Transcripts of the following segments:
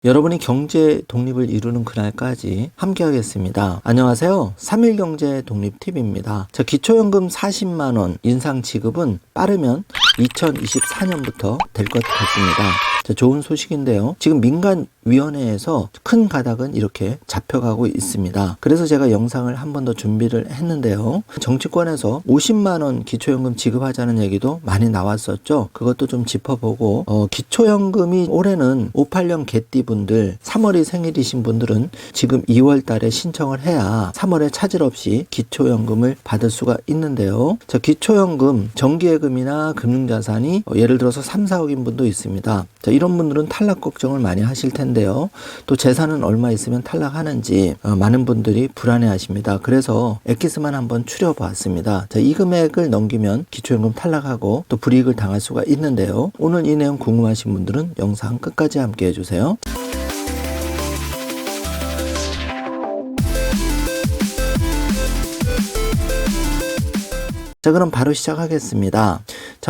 여러분이 경제 독립을 이루는 그날까지 함께 하겠습니다. 안녕하세요. 3일 경제 독립 팁입니다. 기초연금 40만원 인상 지급은 빠르면 2024년부터 될 것 같습니다. 좋은 소식인데요. 지금 민간위원회에서 큰 가닥은 이렇게 잡혀가고 있습니다. 그래서 제가 영상을 한 번 더 준비를 했는데요. 정치권에서 50만원 기초연금 지급하자는 얘기도 많이 나왔었죠. 그것도 좀 짚어보고 기초연금이 올해는 58년 개띠 분들 3월이 생일이신 분들은 지금 2월 달에 신청을 해야 3월에 차질 없이 기초연금을 받을 수가 있는데요. 기초연금 정기예금이나 금융자산이 예를 들어서 3, 4억인 분도 있습니다. 이런 분들은 탈락 걱정을 많이 하실 텐데요. 또 재산은 얼마 있으면 탈락하는지 많은 분들이 불안해 하십니다. 그래서 엑기스만 한번 추려보았습니다. 이 금액을 넘기면 기초연금 탈락하고 또 불이익을 당할 수가 있는데요. 오늘 이 내용 궁금하신 분들은 영상 끝까지 함께 해주세요. 그럼 바로 시작하겠습니다.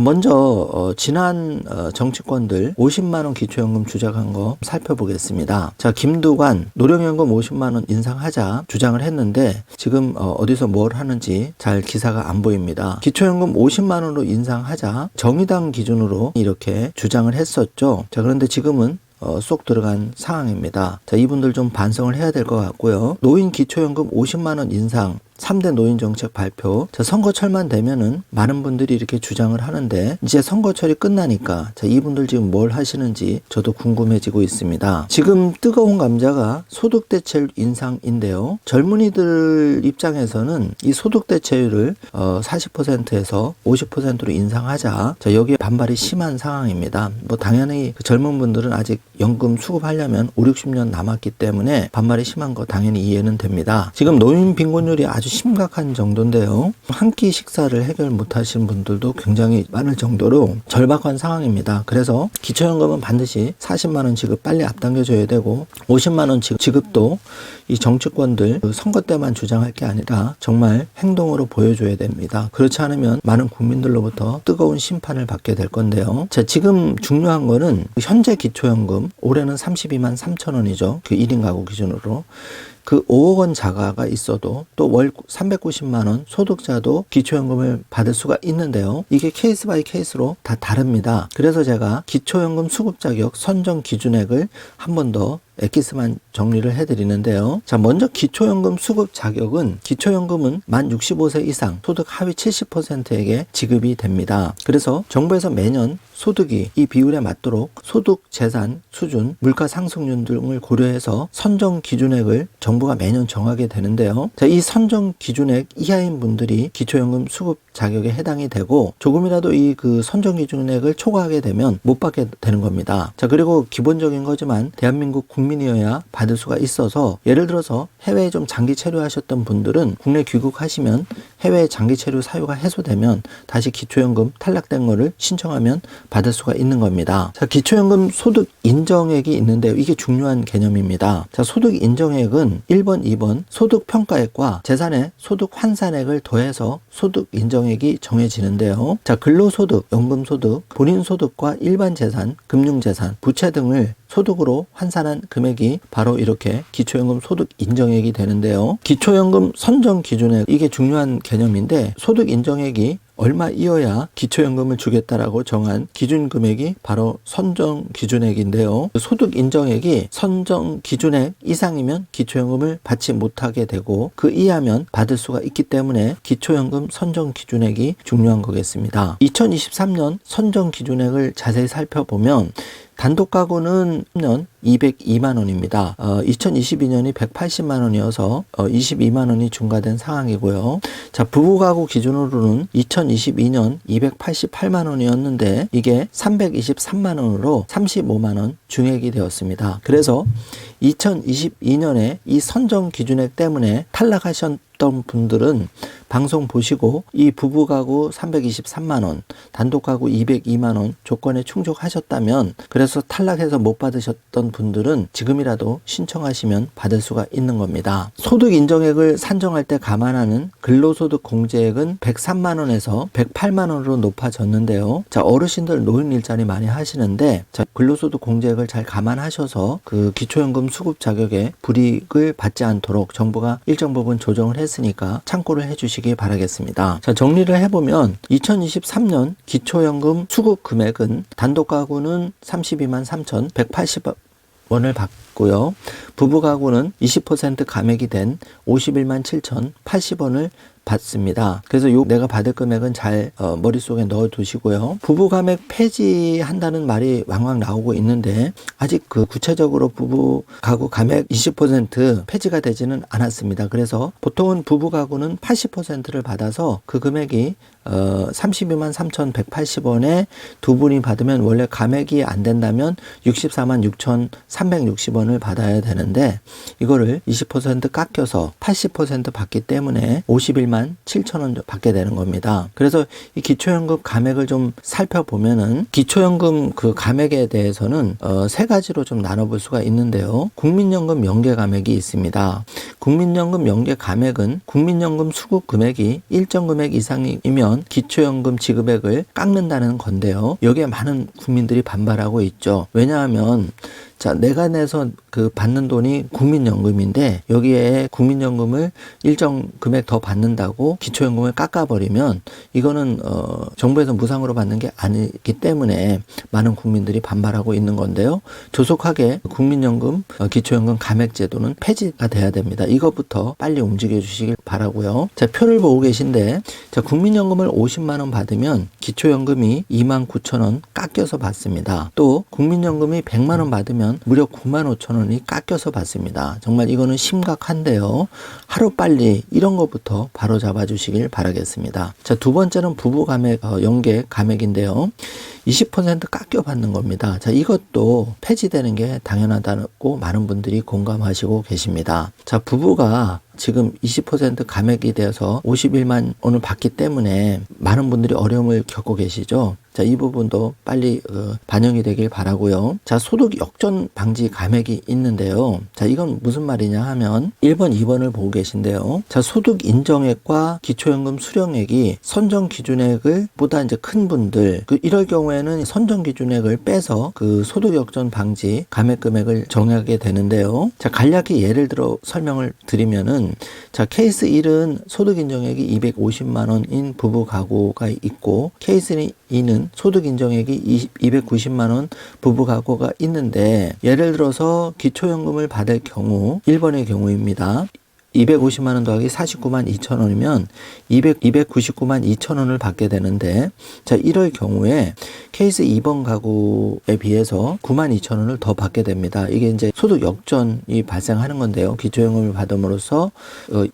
먼저 지난 정치권들 50만원 기초연금 주장한 거 살펴보겠습니다. 김두관 노령연금 50만원 인상하자 주장을 했는데 지금 어디서 뭘 하는지 잘 기사가 안 보입니다. 기초연금 50만원으로 인상하자 정의당 기준으로 이렇게 주장을 했었죠. 그런데 지금은 쏙 들어간 상황입니다. 이분들 좀 반성을 해야 될 것 같고요. 노인 기초연금 50만원 인상 3대 노인 정책 발표. 선거철만 되면은 많은 분들이 이렇게 주장을 하는데 이제 선거철이 끝나니까 이분들 지금 뭘 하시는지 저도 궁금해지고 있습니다. 지금 뜨거운 감자가 소득 대체율 인상인데요. 젊은이들 입장에서는 이 소득 대체율을 40%에서 50%로 인상하자. 여기에 반발이 심한 상황입니다. 당연히 젊은 분들은 아직 연금 수급하려면 5, 60년 남았기 때문에 반발이 심한 거 당연히 이해는 됩니다. 지금 노인 빈곤율이 아주 심각한 정도인데요. 한 끼 식사를 해결 못하시는 분들도 굉장히 많을 정도로 절박한 상황입니다. 그래서 기초연금은 반드시 40만원 지급 빨리 앞당겨줘야 되고 50만원 지급도 이 정치권들 선거 때만 주장할 게 아니라 정말 행동으로 보여줘야 됩니다. 그렇지 않으면 많은 국민들로부터 뜨거운 심판을 받게 될 건데요. 지금 중요한 거는 현재 기초연금 올해는 32만 3천원이죠. 그 1인 가구 기준으로. 그 5억 원 자가가 있어도 또 월 390만원 소득자도 기초연금을 받을 수가 있는데요. 이게 케이스 바이 케이스로 다 다릅니다. 그래서 제가 기초연금 수급 자격 선정 기준액을 한 번 더 엑기스만 정리를 해드리는데요. 먼저 기초연금 수급 자격은 기초연금은 만 65세 이상 소득 하위 70%에게 지급이 됩니다. 그래서 정부에서 매년 소득이 이 비율에 맞도록 소득, 재산, 수준, 물가 상승률 등을 고려해서 선정 기준액을 정부가 매년 정하게 되는데요. 이 선정 기준액 이하인 분들이 기초연금 수급 자격에 해당이 되고 조금이라도 이 그 선정 기준액을 초과하게 되면 못 받게 되는 겁니다. 그리고 기본적인 거지만 대한민국 국민이어야 받을 수가 있어서 예를 들어서 해외에 좀 장기 체류하셨던 분들은 국내 귀국하시면 해외 장기 체류 사유가 해소되면 다시 기초연금 탈락된 거를 신청하면 받을 수가 있는 겁니다. 기초연금 소득 인정액이 있는데요. 이게 중요한 개념입니다. 소득 인정액은 1번, 2번 소득 평가액과 재산의 소득 환산액을 더해서 소득 인정액이 정해지는데요. 근로소득, 연금소득, 본인 소득과 일반 재산, 금융재산, 부채 등을 소득으로 환산한 금액이 바로 이렇게 기초연금 소득 인정액이 되는데요. 기초연금 선정 기준액, 이게 중요한 개념인데 소득 인정액이 얼마이어야 기초연금을 주겠다라고 정한 기준 금액이 바로 선정 기준액인데요. 소득 인정액이 선정 기준액 이상이면 기초연금을 받지 못하게 되고 그 이하면 받을 수가 있기 때문에 기초연금 선정 기준액이 중요한 거겠습니다. 2023년 선정 기준액을 자세히 살펴보면 단독 가구는 202만 원입니다. 2022년이 180만 원이어서 22만 원이 중과된 상황이고요. 부부 가구 기준으로는 2022년 288만 원이었는데 이게 323만 원으로 35만 원 증액이 되었습니다. 그래서 2022년에 이 선정 기준액 때문에 탈락하셨던 분들은 방송 보시고 이 부부 가구 323만원, 단독 가구 202만원 조건에 충족하셨다면 그래서 탈락해서 못 받으셨던 받았던 분들은 지금이라도 신청하시면 받을 수가 있는 겁니다. 소득 인정액을 산정할 때 감안하는 근로소득 공제액은 103만 원에서 108만 원으로 높아졌는데요. 자, 어르신들 노인 일자리 많이 하시는데 자, 근로소득 공제액을 잘 감안하셔서 그 기초연금 수급 자격에 불이익을 받지 않도록 정부가 일정 부분 조정을 했으니까 참고를 해주시기 바라겠습니다. 자, 정리를 해보면 2023년 기초연금 수급 금액은 단독 가구는 32만 3,180원을 받고요. 부부 가구는 20% 감액이 된 51만 7,080원을 받습니다. 그래서 내가 받을 금액은 잘 머릿속에 넣어 두시고요. 부부 감액 폐지한다는 말이 왕왕 나오고 있는데 아직 그 구체적으로 부부 가구 감액 20% 폐지가 되지는 않았습니다. 그래서 보통은 부부 가구는 80%를 받아서 그 금액이 32만 3,180원에 두 분이 받으면 원래 감액이 안 된다면 64만 6,360원을 받아야 되는데 이거를 20% 깎여서 80% 받기 때문에 51만 7천원 받게 되는 겁니다. 그래서 이 기초연금 감액을 좀 살펴보면은 기초연금 그 감액에 대해서는 세 가지로 좀 나눠볼 수가 있는데요. 국민연금 연계 감액이 있습니다. 국민연금 연계 감액은 국민연금 수급 금액이 일정 금액 이상이면 기초연금 지급액을 깎는다는 건데요. 여기에 많은 국민들이 반발하고 있죠. 왜냐하면 자, 내가 내서 그 받는 돈이 국민연금인데 여기에 국민연금을 일정 금액 더 받는다고 기초연금을 깎아버리면 이거는 정부에서 무상으로 받는 게 아니기 때문에 많은 국민들이 반발하고 있는 건데요. 조속하게 국민연금 기초연금 감액제도는 폐지가 돼야 됩니다. 이것부터 빨리 움직여 주시길 바라고요. 자, 표를 보고 계신데 자, 국민연금을 50만 원 받으면 기초연금이 2만 9천 원 깎여서 받습니다. 또 국민연금이 100만 원 받으면 무려 9만 5천 원이 깎여서 받습니다. 정말 이거는 심각한데요. 하루빨리 이런 것부터 바로 잡아주시길 바라겠습니다. 자, 두 번째는 부부 감액, 연계 감액인데요. 20% 깎여 받는 겁니다. 자, 이것도 폐지되는 게 당연하다고 많은 분들이 공감하시고 계십니다. 자, 부부가 지금 20% 감액이 되어서 51만 원을 받기 때문에 많은 분들이 어려움을 겪고 계시죠. 자, 이 부분도 빨리 반영이 되길 바라고요. 자, 소득 역전 방지 감액이 있는데요. 자, 이건 무슨 말이냐 하면 1번, 2번을 보고 계신데요. 자, 소득 인정액과 기초연금 수령액이 선정 기준액을 보다 이제 큰 분들 이럴 경우에는 선정 기준액을 빼서 그 소득 역전 방지 감액 금액을 정하게 되는데요. 자, 간략히 예를 들어 설명을 드리면은 자, 케이스 1은 소득 인정액이 250만 원인 부부 가구가 있고 케이스 2는 소득 인정액이 290만 원 부부 가구가 있는데 예를 들어서 기초연금을 받을 경우 1번의 경우입니다. 250만 원 더하기 49만 2천 원이면 299만 2천 원을 받게 되는데 자, 이럴 경우에 케이스 2번 가구에 비해서 9만 2천 원을 더 받게 됩니다. 이게 이제 소득 역전이 발생하는 건데요. 기초연금을 받음으로써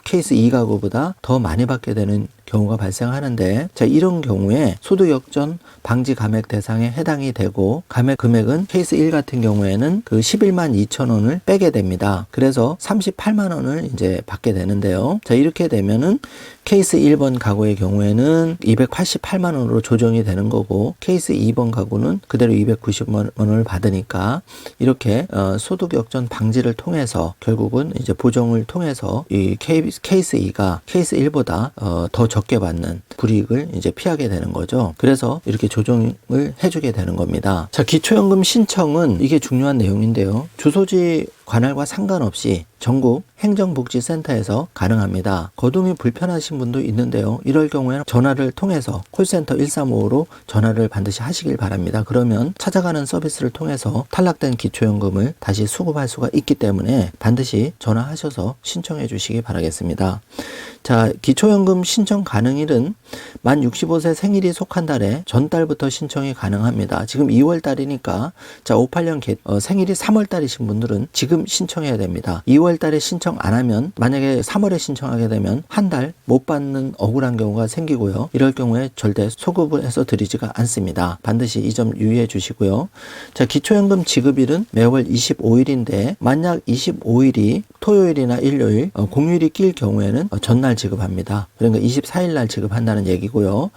케이스 2 가구보다 더 많이 받게 되는 경우가 발생하는데 자, 이런 경우에 소득 역전 방지 감액 대상에 해당이 되고 감액 금액은 케이스 1 같은 경우에는 그 11만 2천 원을 빼게 됩니다. 그래서 38만 원을 이제 받게 되는데요. 자, 이렇게 되면은 케이스 1번 가구의 경우에는 288만 원으로 조정이 되는 거고 케이스 2번 가구는 그대로 290만 원을 받으니까 이렇게 소득 역전 방지를 통해서 결국은 이제 보정을 통해서 이 케이스 2가 케이스 1보다 더 적게 받는 불이익을 이제 피하게 되는 거죠. 그래서 이렇게 조정을 해주게 되는 겁니다. 자, 기초연금 신청은 이게 중요한 내용인데요. 주소지 관할과 상관없이 전국 행정복지센터에서 가능합니다. 거동이 불편하신 분도 있는데요. 이럴 경우에는 전화를 통해서 콜센터 1355로 전화를 반드시 하시길 바랍니다. 그러면 찾아가는 서비스를 통해서 탈락된 기초연금을 다시 수급할 수가 있기 때문에 반드시 전화하셔서 신청해 주시기 바라겠습니다. 자, 기초연금 신청 가능일은 만 65세 생일이 속한 달에 전달부터 신청이 가능합니다. 지금 2월 달이니까 자, 58년 생일이 3월 달이신 분들은 지금 신청해야 됩니다. 2월 달에 신청 안 하면 만약에 3월에 신청하게 되면 한 달 못 받는 억울한 경우가 생기고요. 이럴 경우에 절대 소급을 해서 드리지가 않습니다. 반드시 이 점 유의해 주시고요. 자, 기초연금 지급일은 매월 25일인데 만약 25일이 토요일이나 일요일 공휴일이 낄 경우에는 전날 지급합니다. 그러니까 24일 날 지급한다는 얘기고요.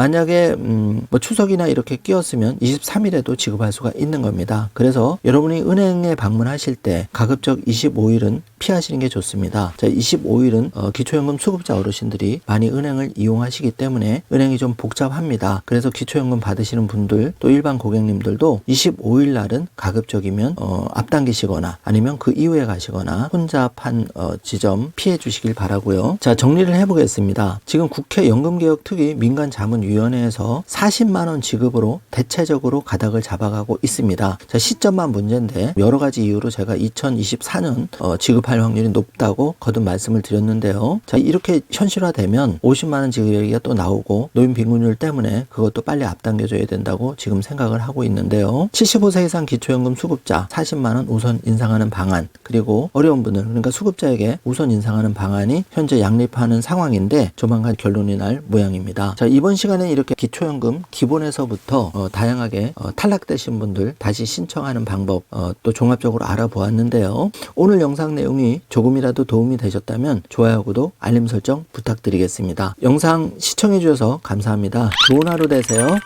만약에 뭐 추석이나 이렇게 끼었으면 23일에도 지급할 수가 있는 겁니다. 그래서 여러분이 은행에 방문하실 때 가급적 25일은 피하시는 게 좋습니다. 자, 25일은 기초연금 수급자 어르신들이 많이 은행을 이용하시기 때문에 은행이 좀 복잡합니다. 그래서 기초연금 받으시는 분들 또 일반 고객님들도 25일 날은 가급적이면 앞당기시거나 아니면 그 이후에 가시거나 혼잡한 지점 피해 주시길 바라고요. 자, 정리를 해보겠습니다. 지금 국회 연금개혁특위 민간자문위원회에서 40만 원 지급으로 대체적으로 가닥을 잡아가고 있습니다. 자, 시점만 문제인데 여러 가지 이유로 제가 2024년 지급할 확률이 높다고 거듭 말씀을 드렸는데요. 자, 이렇게 현실화되면 50만 원 지급 얘기가 또 나오고 노인 빈곤율 때문에 그것도 빨리 앞당겨줘야 된다고 지금 생각을 하고 있는데요. 75세 이상 기초연금 수급자 40만 원 우선 인상하는 방안, 그리고 어려운 분들, 그러니까 수급자에게 우선 인상하는 방안이 현재 양립하는 상황인데 조만간 결론이 날 모양입니다. 자, 이번 시간에 이렇게 기초연금 기본에서부터 다양하게 탈락되신 분들 다시 신청하는 방법 또 종합적으로 알아보았는데요. 오늘 영상 내용이 조금이라도 도움이 되셨다면 좋아요, 구독, 알림 설정 부탁드리겠습니다. 영상 시청해 주셔서 감사합니다. 좋은 하루 되세요.